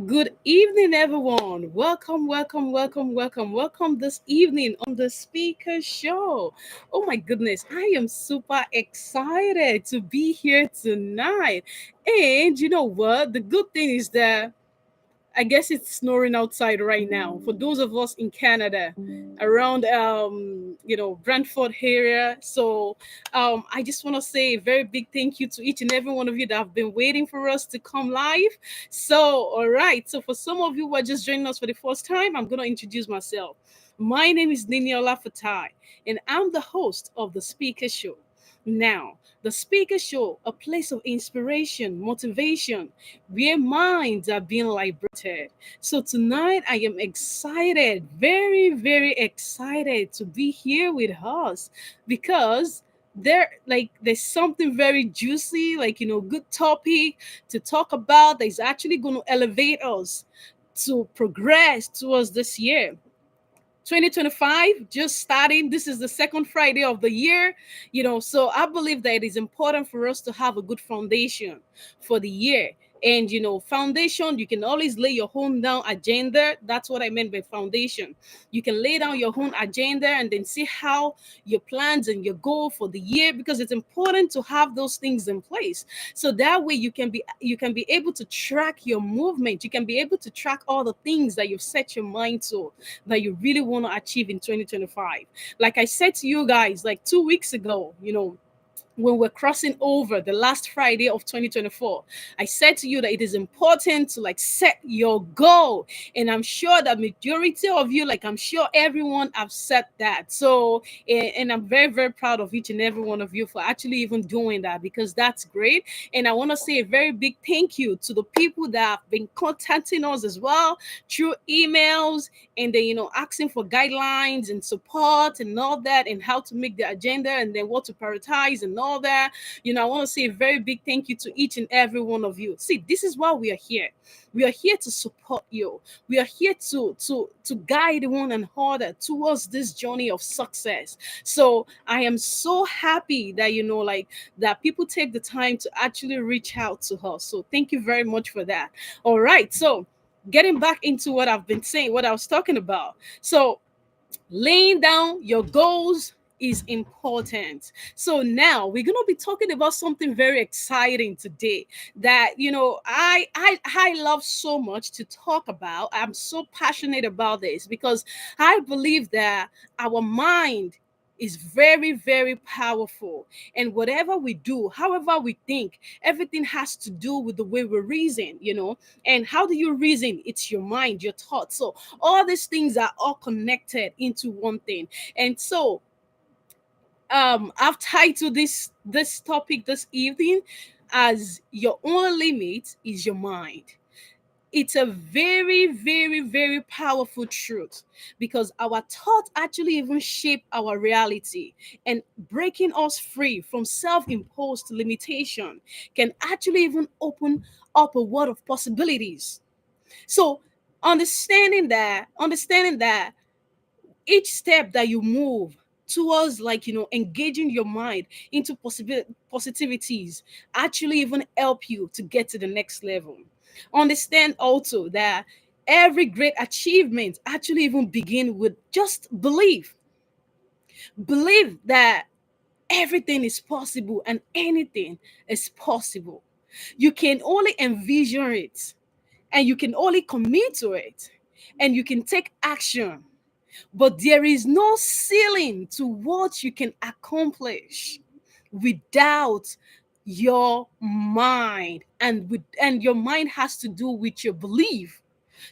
Good evening, everyone. Welcome this evening on the Speaker Show. Oh my goodness, I am super excited to be here tonight. And you know what? The good thing is that I guess it's snoring outside right now. For those of us in Canada, around Brantford area. So I just want to say a very big thank you to each and every one of you that have been waiting for us to come live. So all right. So for some of you who are just joining us for the first time, I'm gonna introduce myself. My name is Niniola Fatai, and I'm the host of the Speaker Show. Now, the Speaker Show, a place of inspiration, motivation, where minds are being liberated. So tonight I am excited, very, very excited to be here with us because there's something very juicy, good topic to talk about that is actually going to elevate us to progress towards this year. 2025 just starting. This is the second Friday of the year, so I believe that it is important for us to have a good foundation for the year. And foundation, you can always lay your own down agenda. That's what I meant by foundation. You can lay down your own agenda and then see how your plans and your goal for the year, because it's important to have those things in place. So that way you can be able to track your movement. You can be able to track all the things that you've set your mind to, that you really want to achieve in 2025. Like I said to you guys like 2 weeks ago, when we're crossing over the last Friday of 2024, I said to you that it is important to like set your goal. And I'm sure that majority of you, like I'm sure everyone have set that. So, and I'm very, very proud of each and every one of you for actually even doing that, because that's great. And I want to say a very big thank you to the people that have been contacting us as well through emails, and then asking for guidelines and support and all that, and how to make the agenda and then what to prioritize and all that. I want to say a very big thank you to each and every one of you. See, this is why we are here. We are here to support you. We are here to guide one another towards this journey of success. So I am so happy that that people take the time to actually reach out to us. So thank you very much for that. All right, so getting back into what I've been saying, what I was talking about. So, laying down your goals is important. So now we're going to be talking about something very exciting today that I love so much to talk about. I'm so passionate about this because I believe that our mind is very, very powerful, and whatever we do, however we think, everything has to do with the way we reason. And how do you reason? It's your mind, your thoughts. So all these things are all connected into one thing. And so I've titled this topic this evening as your only limit is your mind. It's a very, very, very powerful truth, because our thoughts actually even shape our reality, and breaking us free from self-imposed limitation can actually even open up a world of possibilities. So understanding that each step that you move towards, engaging your mind into positivities, actually even help you to get to the next level. Understand also that every great achievement actually even begin with just believe that everything is possible and anything is possible. You can only envision it, and you can only commit to it, and you can take action, but there is no ceiling to what you can accomplish without your mind, and your mind has to do with your belief.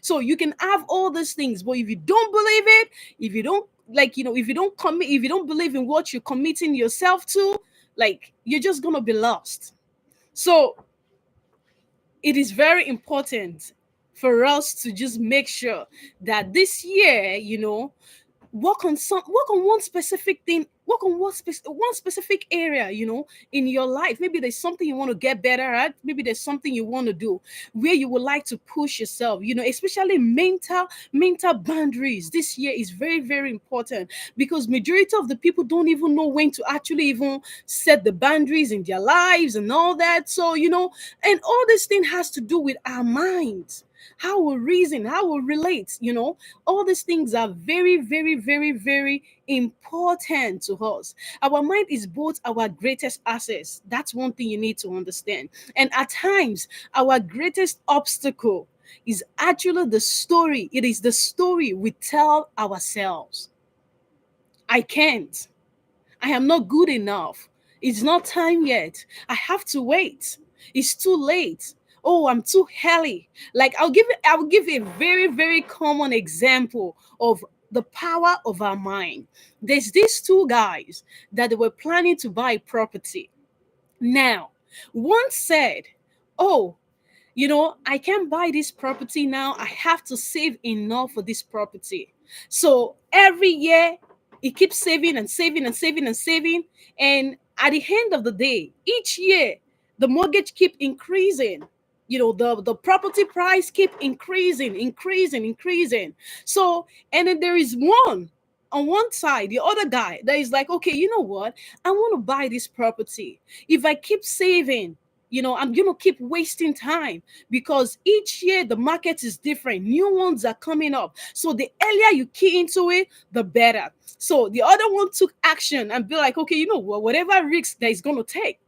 So you can have all these things, but if you don't believe it, if you don't if you don't commit, if you don't believe in what you're committing yourself to, you're just gonna be lost. So it is very important for us to just make sure that this year, work on one specific thing, work on one specific area, in your life. Maybe there's something you want to get better at, maybe there's something you want to do where you would like to push yourself, especially mental boundaries this year is very, very important, because majority of the people don't even know when to actually even set the boundaries in their lives and all that. So and all this thing has to do with our minds. how we reason, how we relate, all these things are very, very, very, very important to us. Our mind is both our greatest assets. That's one thing you need to understand. And at times, our greatest obstacle is actually the story. It is the story we tell ourselves. I can't. I am not good enough. It's not time yet. I have to wait. It's too late. Oh, I'm too early. Like I'll give a very, very common example of the power of our mind. There's these two guys that they were planning to buy property. Now, one said, "Oh, I can't buy this property now. I have to save enough for this property." So every year, he keeps saving and saving and saving and saving. And at the end of the day, each year, the mortgage keep increasing. The property price keep increasing, increasing, increasing. So, and then there is one on one side, the other guy that is like, okay, you know what? I want to buy this property. If I keep saving, I'm going to keep wasting time because each year the market is different. New ones are coming up. So the earlier you key into it, the better. So the other one took action and be like, okay, you know what? Whatever risk that is going to take,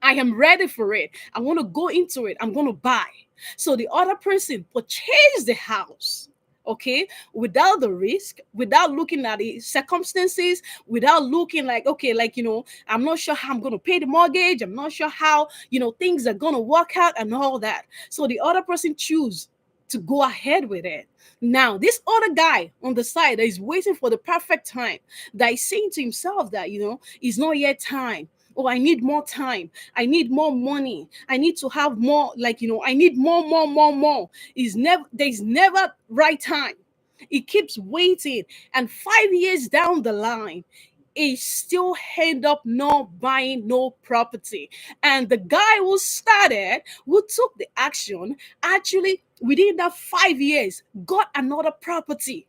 I am ready for it. I want to go into it. I'm going to buy. So the other person purchased the house, okay, without the risk, without looking at the circumstances, without looking like, okay, like, I'm not sure how I'm going to pay the mortgage. I'm not sure how, things are going to work out and all that. So the other person choose to go ahead with it. Now, this other guy on the side that is waiting for the perfect time, that is saying to himself that, it's not yet time. Oh, I need more time. I need more money. I need to have more, like, I need more, more, more, more. There's never right time. It keeps waiting. And 5 years down the line, he still end up not buying no property. And the guy who took the action, actually within that 5 years, got another property.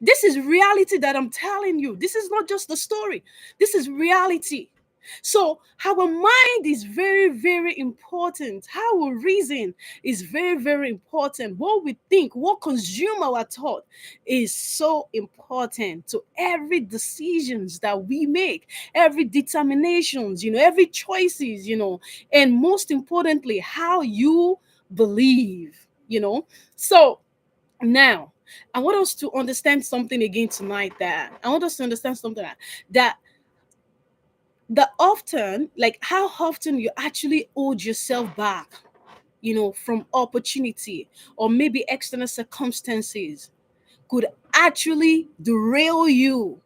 This is reality that I'm telling you. This is not just the story. This is reality. So our mind is very, very important. How we reason is very, very important. What we think, what consume our thought is so important to every decisions that we make, every determinations, every choices, and most importantly, how you believe, So now, I want us to understand something again tonight, that I want us to understand something that like how often you actually hold yourself back, from opportunity or maybe external circumstances could actually derail you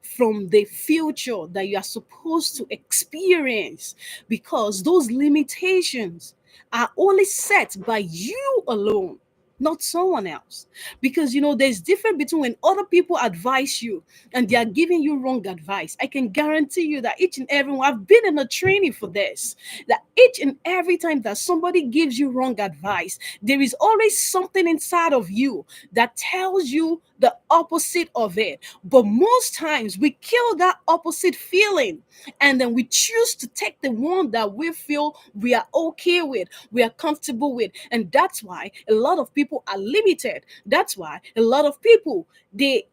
from the future that you are supposed to experience, because those limitations are only set by you alone, not someone else. Because there's difference between when other people advise you and they are giving you wrong advice. I can guarantee you that each and every one, I've been in a training for this, that each and every time that somebody gives you wrong advice, there is always something inside of you that tells you the opposite of it. But most times we kill that opposite feeling and then we choose to take the one that we feel we are okay with, we are comfortable with. And that's why a lot of people are limited. That's why a lot of people, they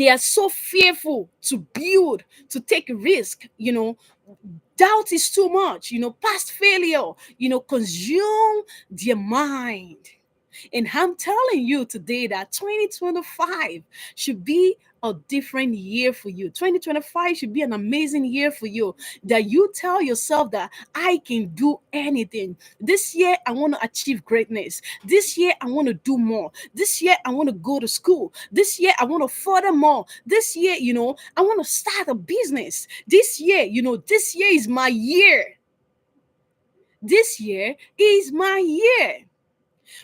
are so fearful to build, to take risk. Doubt is too much. Past failure, consume their mind. And I'm telling you today that 2025 should be a different year for you. 2025 should be an amazing year for you. That you tell yourself that I can do anything. This year, I want to achieve greatness. This year, I want to do more. This year, I want to go to school. This year, I want to further more. This year, I want to start a business. This year, this year is my year. This year is my year.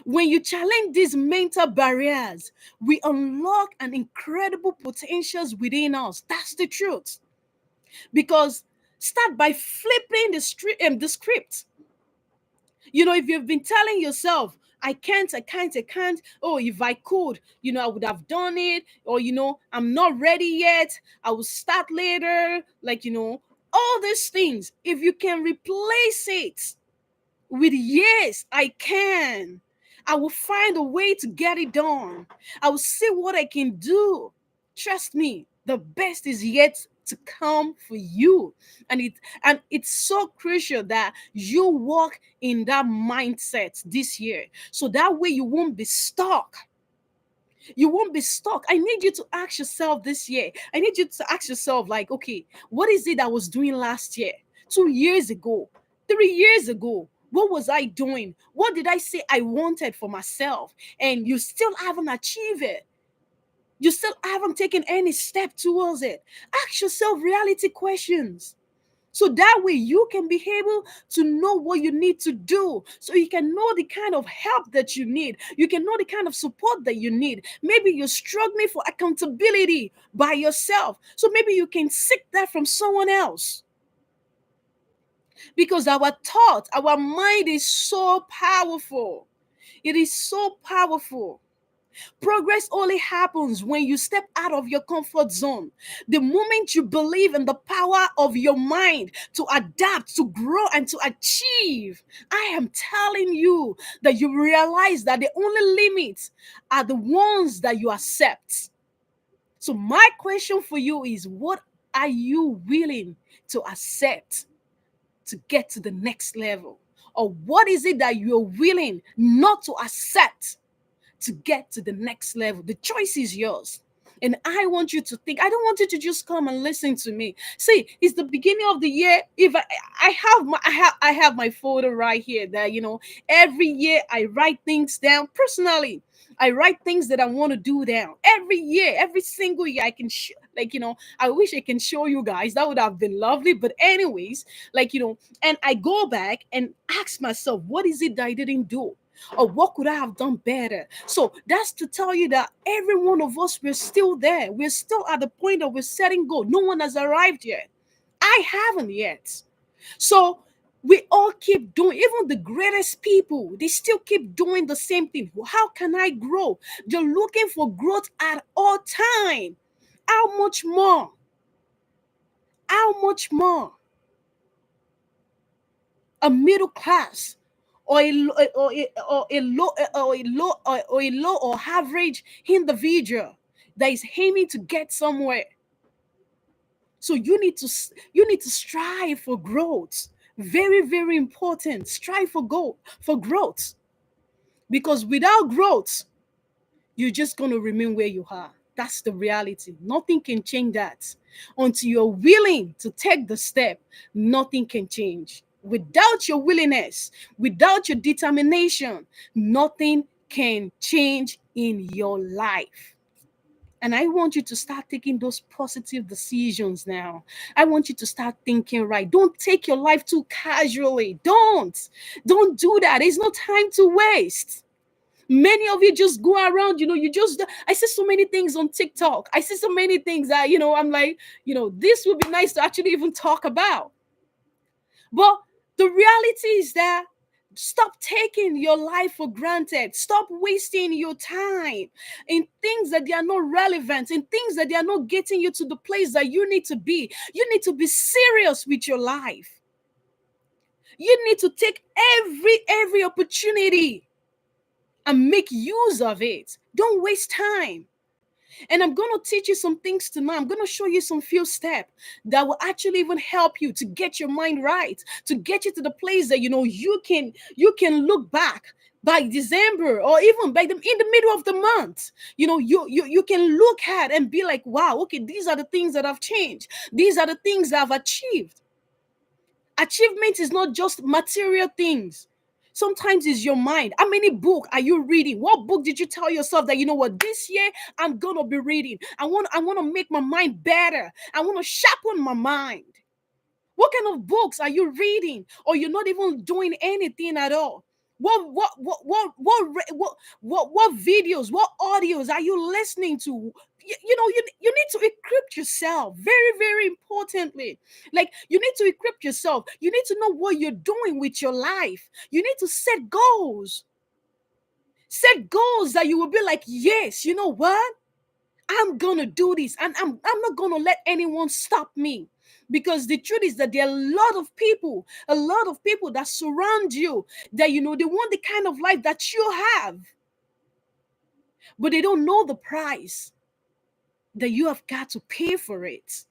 When you challenge these mental barriers, we unlock an incredible potentials within us. That's the truth. Because start by flipping the script. If you've been telling yourself, I can't, I can't, I can't. Oh, if I could, I would have done it. Or, I'm not ready yet. I will start later. Like, all these things. If you can replace it with yes, I can. I will find a way to get it done. I will see what I can do. Trust me, the best is yet to come for you. And it's so crucial that you walk in that mindset this year. So that way you won't be stuck. You won't be stuck. I need you to ask yourself this year. I need you to ask yourself, like, okay, what is it I was doing last year, 2 years ago, 3 years ago? What was I doing? What did I say I wanted for myself? And you still haven't achieved it. You still haven't taken any step towards it. Ask yourself reality questions. So that way you can be able to know what you need to do. So you can know the kind of help that you need. You can know the kind of support that you need. Maybe you're struggling for accountability by yourself. So maybe you can seek that from someone else. Because our thought, our mind is so powerful. It is so powerful. Progress only happens when you step out of your comfort zone. The moment you believe in the power of your mind to adapt, to grow, and to achieve, I am telling you that you realize that the only limits are the ones that you accept. So, my question for you is, what are you willing to accept to get to the next level? Or what is it that you're willing not to accept to get to the next level? The choice is yours. And I want you to think. I don't want you to just come and listen to me. See, it's the beginning of the year. If I have my folder right here that every year I write things down personally. I write things that I want to do down every year, every single year. I can I wish I can show you guys. That would have been lovely. But anyways, and I go back and ask myself, what is it that I didn't do? Or what could I have done better? So that's to tell you that every one of us, we're still there. We're still at the point of we're setting goal. No one has arrived yet. I haven't yet. So we all keep doing, even the greatest people, they still keep doing the same thing. How can I grow? They're looking for growth at all time. How much more? How much more? A middle class or a low or average individual that is aiming to get somewhere. So you need to strive for growth. Very, very important. Strive for growth. Because without growth, you're just going to remain where you are. That's the reality. Nothing can change that. Until you're willing to take the step, nothing can change. Without your willingness, without your determination, nothing can change in your life. And I want you to start taking those positive decisions now. I want you to start thinking right. Don't take your life too casually. Don't do that. There's no time to waste. Many of you just go around, I see so many things on TikTok. I see so many things that, I'm like, this would be nice to actually even talk about. But the reality is that stop taking your life for granted. Stop wasting your time in things that they are not relevant, in things that they are not getting you to the place that you need to be. You need to be serious with your life. You need to take every opportunity and make use of it. Don't waste time. And I'm going to teach you some things tonight. I'm going to show you some few steps that will actually even help you to get your mind right, to get you to the place that you can look back by December or even by in the middle of the month. You can look at and be like, wow, okay, these are the things that have changed. These are the things that I've achieved. Achievement is not just material things. Sometimes it's your mind. How many books are you reading? What book did you tell yourself that, this year I'm gonna be reading? I want to make my mind better. I want to sharpen my mind. What kind of books are you reading? Or you're not even doing anything at all? What videos, what audios are you listening to? You need to equip yourself. Very, very importantly. Like, you need to equip yourself. You need to know what you're doing with your life. You need to set goals. Set goals that you will be like, yes, you know what? I'm gonna do this, and I'm not gonna let anyone stop me. Because the truth is that there are a lot of people that surround you, that they want the kind of life that you have, but they don't know the price that you have got to pay for it.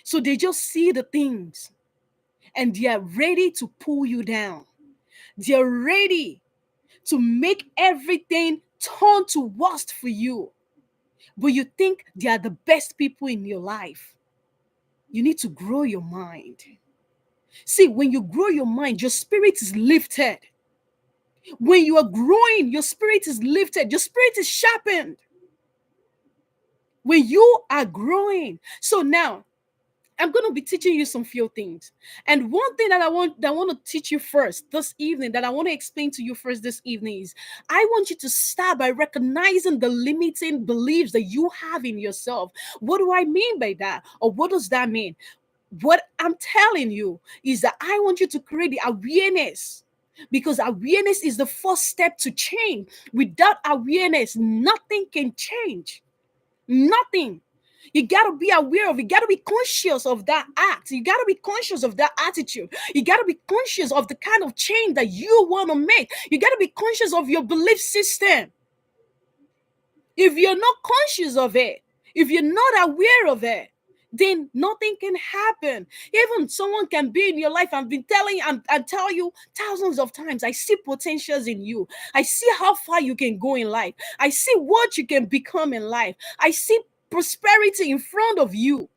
So they just see the things and they are ready to pull you down. They're ready to make everything turn to worst for you. But you think they are the best people in your life. You need to grow your mind. See, when you grow your mind, your spirit is lifted. When you are growing, your spirit is lifted, your spirit is sharpened. When you are growing. So now, I'm going to be teaching you some few things. And one thing that I want to teach you first this evening, that I want to explain to you first this evening, is I want you to start by recognizing the limiting beliefs that you have in yourself. What do I mean by that? Or what does that mean? What I'm telling you is that I want you to create the awareness, because awareness is the first step to change. Without awareness, nothing can change. Nothing. You got to be aware of, you got to be conscious of that act. You got to be conscious of that attitude. You got to be conscious of the kind of change that you want to make. You got to be conscious of your belief system. If you're not conscious of it, if you're not aware of it, then nothing can happen. Even someone can be in your life. I've been telling and tell you thousands of times, I see potentials in you. I see how far you can go in life. I see what you can become in life. I see prosperity in front of you.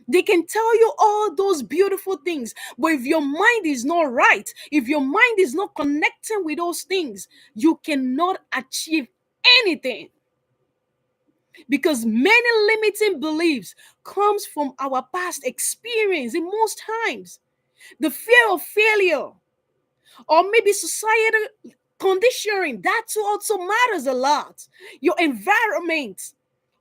They can tell you all those beautiful things, but if your mind is not right, if your mind is not connecting with those things, you cannot achieve anything. Because many limiting beliefs comes from our past experience in most times. The fear of failure, or maybe societal conditioning, that too also matters a lot. Your environment,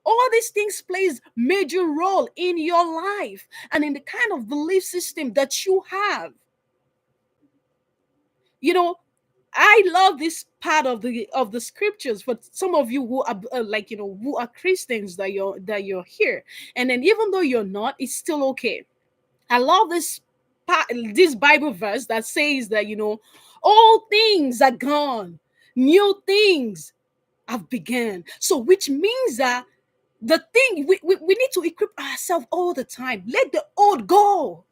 all these things plays major role in your life and in the kind of belief system that you have. You know, I love this part of the scriptures for some of you who are like who are Christians, that you're here, and then even though you're not, it's still okay. I love this Bible verse that says that all things are gone, new things have begun. So which means that the thing we need to equip ourselves all the time. Let the old go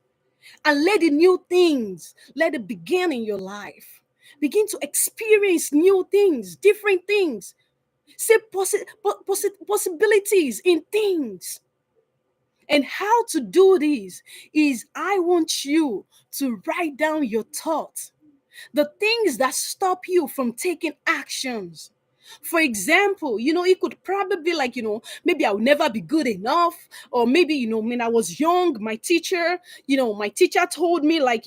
and let the new things, let it begin in your life. Begin to experience new things, different things. See possibilities in things. And how to do this is I want you to write down your thoughts, the things that stop you from taking actions. For example, it could probably be like, maybe I'll never be good enough. Or maybe, when I was young, my teacher told me, like,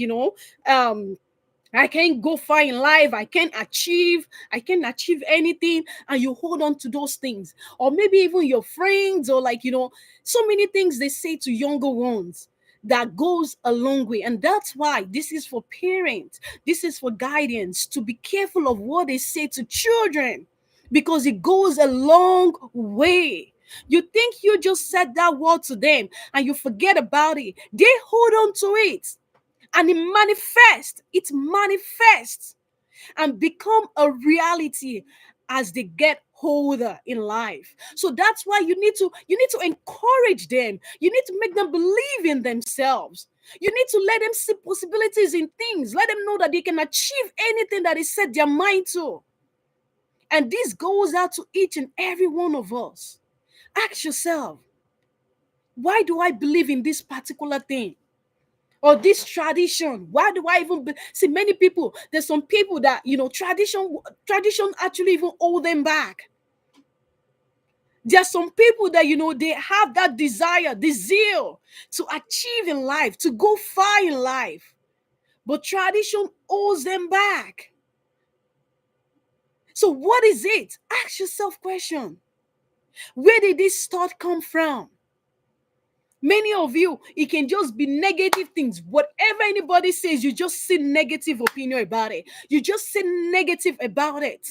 I can't go far in life. I can't achieve anything. And you hold on to those things. Or maybe even your friends, or like, so many things they say to younger ones that goes a long way. And that's why this is for parents. This is for guidance, to be careful of what they say to children, because it goes a long way. You think you just said that word to them and you forget about it. They hold on to it, and it manifests and become a reality as they get older in life. So that's why you need to encourage them. You need to make them believe in themselves. You need to let them see possibilities in things. Let them know that they can achieve anything that they set their mind to. And this goes out to each and every one of us. Ask yourself, why do I believe in this particular thing? Or this tradition? Why do I even see many people? There's some people that tradition actually even hold them back. There's some people that they have that desire, the zeal to achieve in life, to go far in life, but tradition holds them back. So what is it? Ask yourself question. Where did this thought come from? Many of you, it can just be negative things. Whatever anybody says, you just say negative opinion about it. You just say negative about it.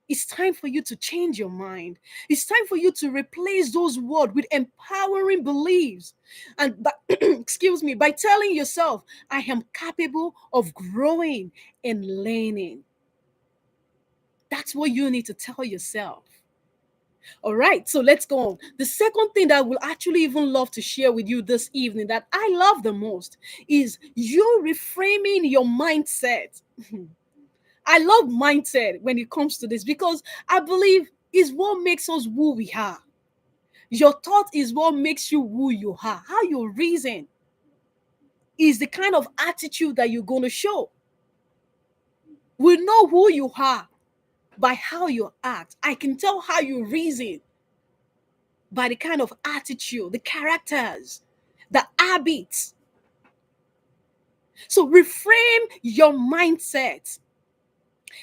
It's time for you to change your mind. It's time for you to replace those words with empowering beliefs. And excuse me, by telling yourself, I am capable of growing and learning. That's what you need to tell yourself. All right, so let's go on. The second thing that I will actually even love to share with you this evening that I love the most is you reframing your mindset. I love mindset when it comes to this because I believe is what makes us who we are. Your thought is what makes you who you are. How you reason is the kind of attitude that you're going to show. We know who you are by how you act. I can tell how you reason by the kind of attitude, the characters, the habits. So reframe your mindset.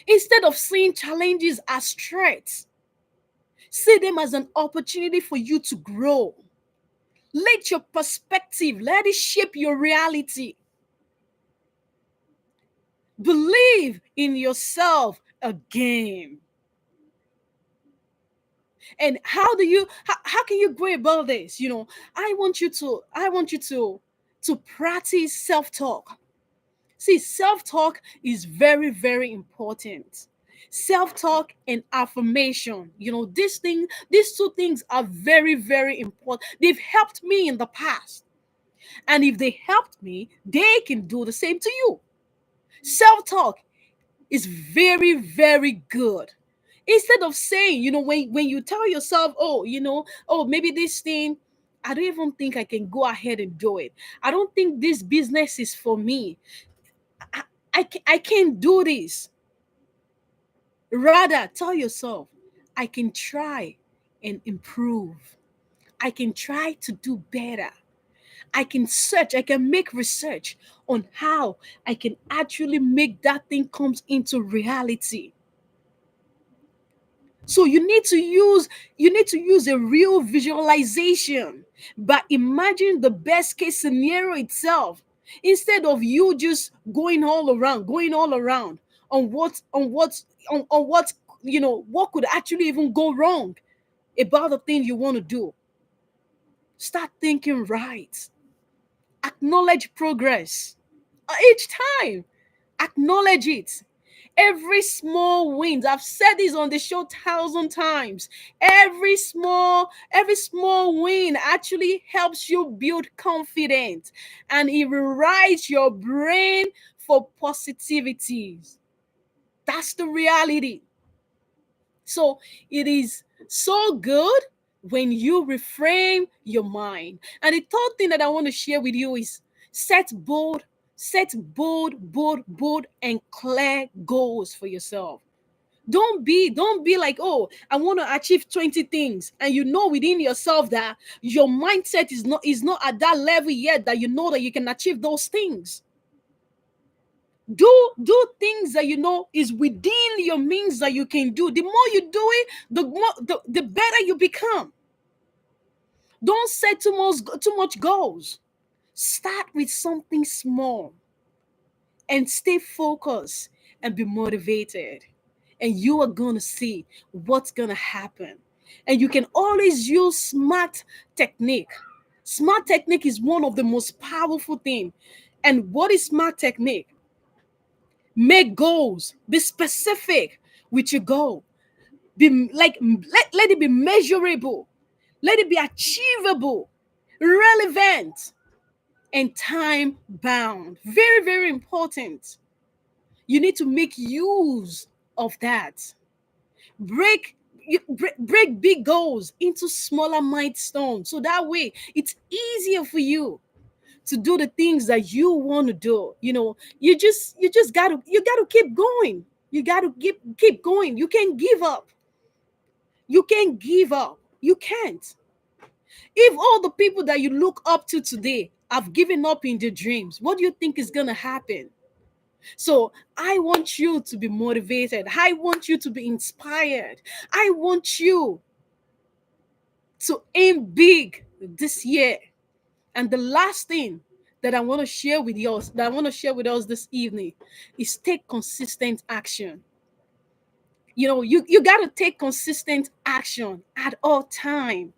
Instead of seeing challenges as threats, see them as an opportunity for you to grow. Let your perspective, let it shape your reality. Believe in yourself again. And how can you go about this? I want you to practice self-talk. See, self-talk is very, very important. Self-talk and affirmation. These two things are very, very important. They've helped me in the past. And if they helped me, they can do the same to you. Self-talk is very, very good. Instead of saying, when you tell yourself, oh, maybe this thing, I don't even think I can go ahead and do it. I don't think this business is for me. I, I can't do this. Rather, tell yourself, I can try and improve. I can try to do better. I can make research on how I can actually make that thing comes into reality. So you need to use a real visualization, but imagine the best case scenario itself instead of you just going all around on what could actually even go wrong about the thing you want to do. Start thinking right. Acknowledge progress. Each time, acknowledge it. Every small wins. I've said this on the show 1,000 times. Every small win actually helps you build confidence and it rewrites your brain for positivities. That's the reality. So it is so good when you reframe your mind. And the third thing that I want to share with you is set bold, and clear goals for yourself. Don't be like, oh, I want to achieve 20 things, and you know within yourself that your mindset is not at that level yet that you know that you can achieve those things. Do things that you know is within your means that you can do. The more you do it, the better you become. Don't set too much goals. Start with something small and stay focused and be motivated, and you are going to see what's going to happen. And you can always use smart technique is one of the most powerful thing. And what is smart technique? Make goals. Be specific with your goal. Let it be measurable. Let it be achievable, relevant, and time bound. Very, very important. You need to make use of that. Break big goals into smaller milestones, so that way it's easier for you to do the things that you want to do. You just got to keep going. You got to keep going. You can't give up. You can't. If all the people that you look up to today have given up in their dreams, what do you think is going to happen? So I want you to be motivated. I want you to be inspired. I want you to aim big this year. And the last thing that I want to share with us this evening is take consistent action. You got to take consistent action at all time.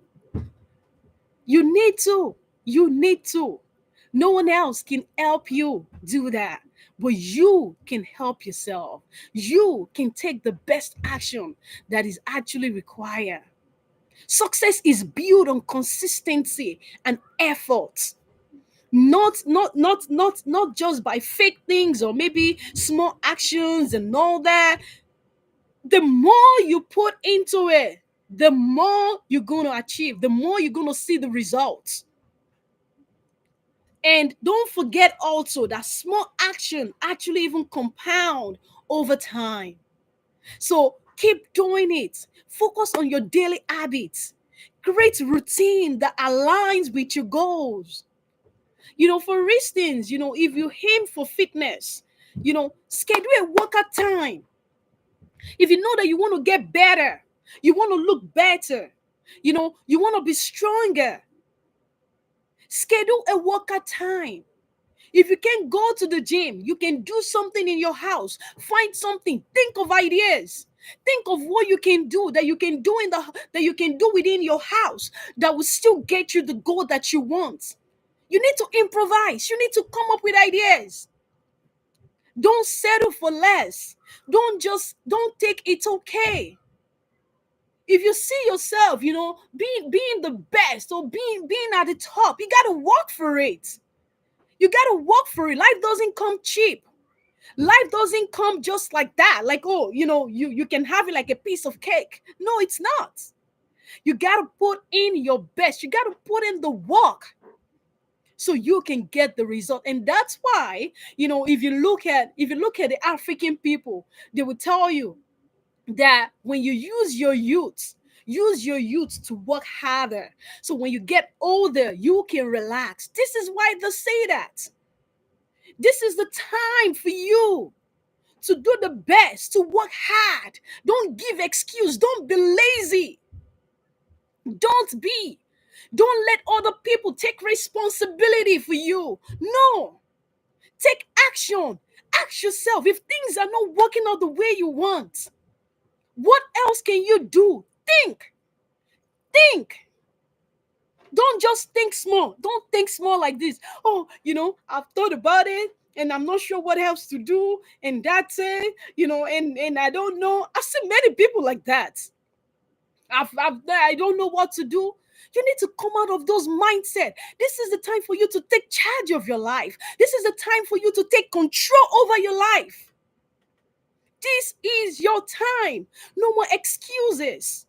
You need to. You need to. No one else can help you do that. But you can help yourself. You can take the best action that is actually required. Success is built on consistency and effort. Not just by fake things or maybe small actions and all that. The more you put into it, the more you're going to achieve, the more you're going to see the results. And don't forget also that small action actually even compound over time. So keep doing it. Focus on your daily habits. Create routine that aligns with your goals. For instance, if you aim for fitness, schedule a workout time. If you know that you want to get better, you want to look better, you want to be stronger, schedule a workout time. If you can't go to the gym, you can do something in your house. Find something. Think of ideas. Think of what you can do that you can do within your house that will still get you the goal that you want. You need to improvise. You need to come up with ideas. Don't settle for less. Don't take it's okay. If you see yourself, being the best or being at the top, you got to work for it. You got to work for it. Life doesn't come cheap. Life doesn't come just like that. Like, oh, you can have it like a piece of cake. No, it's not. You got to put in your best. You got to put in the work so you can get the result. And that's why, if you look at the African people, they will tell you that when you use your youth to work harder. So when you get older, you can relax. This is why they say that. This is the time for you to do the best, to work hard. Don't give excuse. Don't be lazy. Don't be. Don't let other people take responsibility for you. No. Take action. Ask yourself if things are not working out the way you want. What else can you do? Think. Think. Don't just think small. Don't think small like this. Oh, I've thought about it and I'm not sure what else to do. And that's it, and I don't know. I've seen many people like that. I don't know what to do. You need to come out of those mindset. This is the time for you to take charge of your life. This is the time for you to take control over your life. This is your time. No more excuses.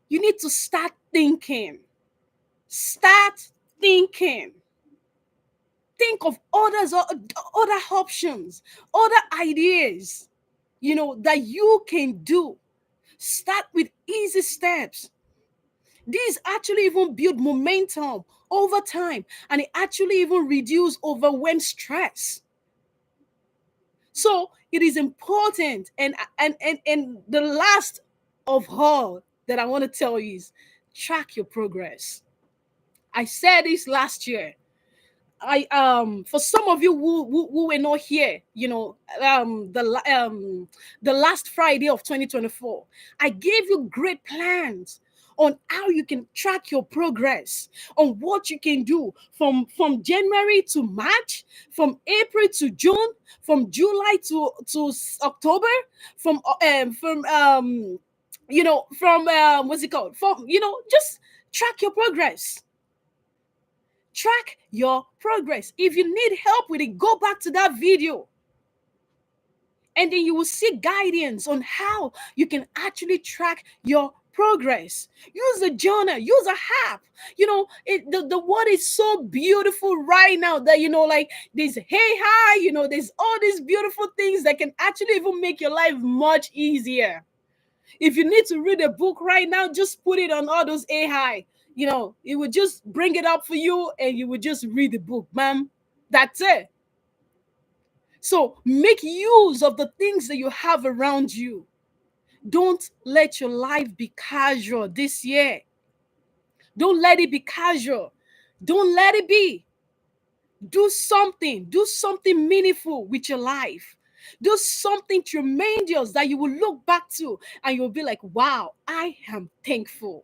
You need to start thinking. Start thinking. Think of other options, other ideas, that you can do. Start with easy steps. These actually even build momentum over time, and it actually even reduce overwhelm stress. So it is important, and the last of all that I want to tell you is track your progress. I said this last year. For some of you who were not here, the last Friday of 2024, I gave you great plans on how you can track your progress, on what you can do from January to March, from April to June, from July to October, from what's it called, just track your progress. Track your progress. If you need help with it, go back to that video. And then you will see guidance on how you can actually track your progress. Use a journal, use a app. The world is so beautiful right now that, like there's Hey Hi, there's all these beautiful things that can actually even make your life much easier. If you need to read a book right now, just put it on all those AI. It would just bring it up for you and you would just read the book, ma'am. That's it. So make use of the things that you have around you. Don't let your life be casual this year. Don't let it be casual. Don't let it be. Do something meaningful with your life. Do something tremendous that you will look back to and you'll be like, wow, I am thankful.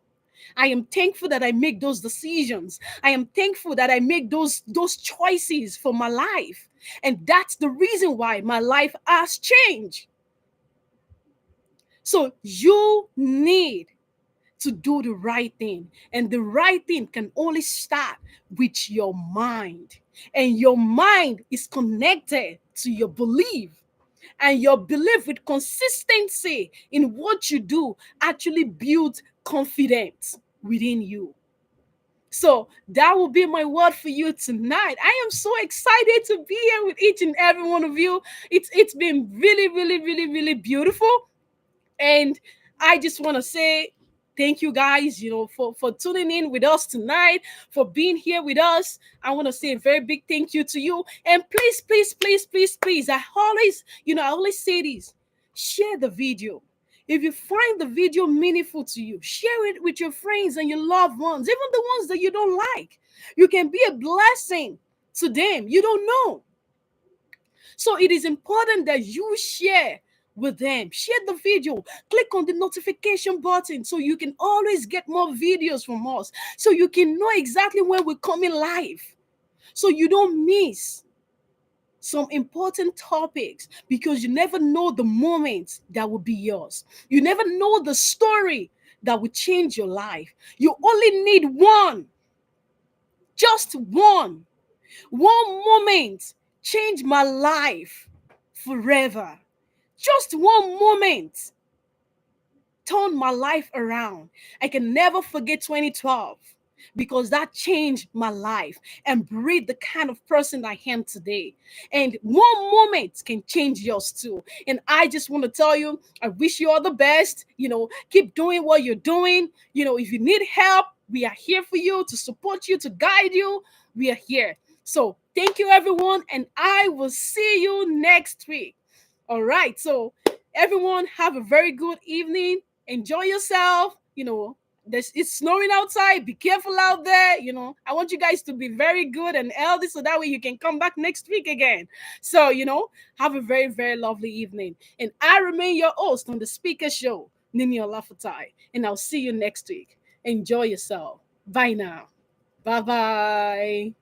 I am thankful that I make those decisions. I am thankful that I make those choices for my life. And that's the reason why my life has changed. So you need to do the right thing. And the right thing can only start with your mind. And your mind is connected to your belief. And your belief with consistency in what you do actually builds confidence within you. So that will be my word for you tonight. I am so excited to be here with each and every one of you. It's been really, really, really, really beautiful. And I just want to say thank you guys, for tuning in with us tonight, for being here with us. I want to say a very big thank you to you. And please, please, please, please, please, I always say this. Share the video. If you find the video meaningful to you, share it with your friends and your loved ones, even the ones that you don't like. You can be a blessing to them. You don't know. So it is important that you share with them. Share the video. Click on the notification button so you can always get more videos from us. So you can know exactly when we're coming live. So you don't miss some important topics because you never know the moment that will be yours. You never know the story that will change your life. You only need one, just one. One moment changed my life forever. Just one moment turned my life around. I can never forget 2012 because that changed my life and breed the kind of person I am today. And one moment can change yours too. And I just want to tell you, I wish you all the best. Keep doing what you're doing. If you need help, we are here for you to support you, to guide you. We are here. So thank you, everyone. And I will see you next week. All right. So, everyone, have a very good evening. Enjoy yourself. It's snowing outside. Be careful out there. I want you guys to be very good and healthy so that way you can come back next week again. So, have a very, very lovely evening. And I remain your host on the Speaker Show, Nini Olafatai. And I'll see you next week. Enjoy yourself. Bye now. Bye bye.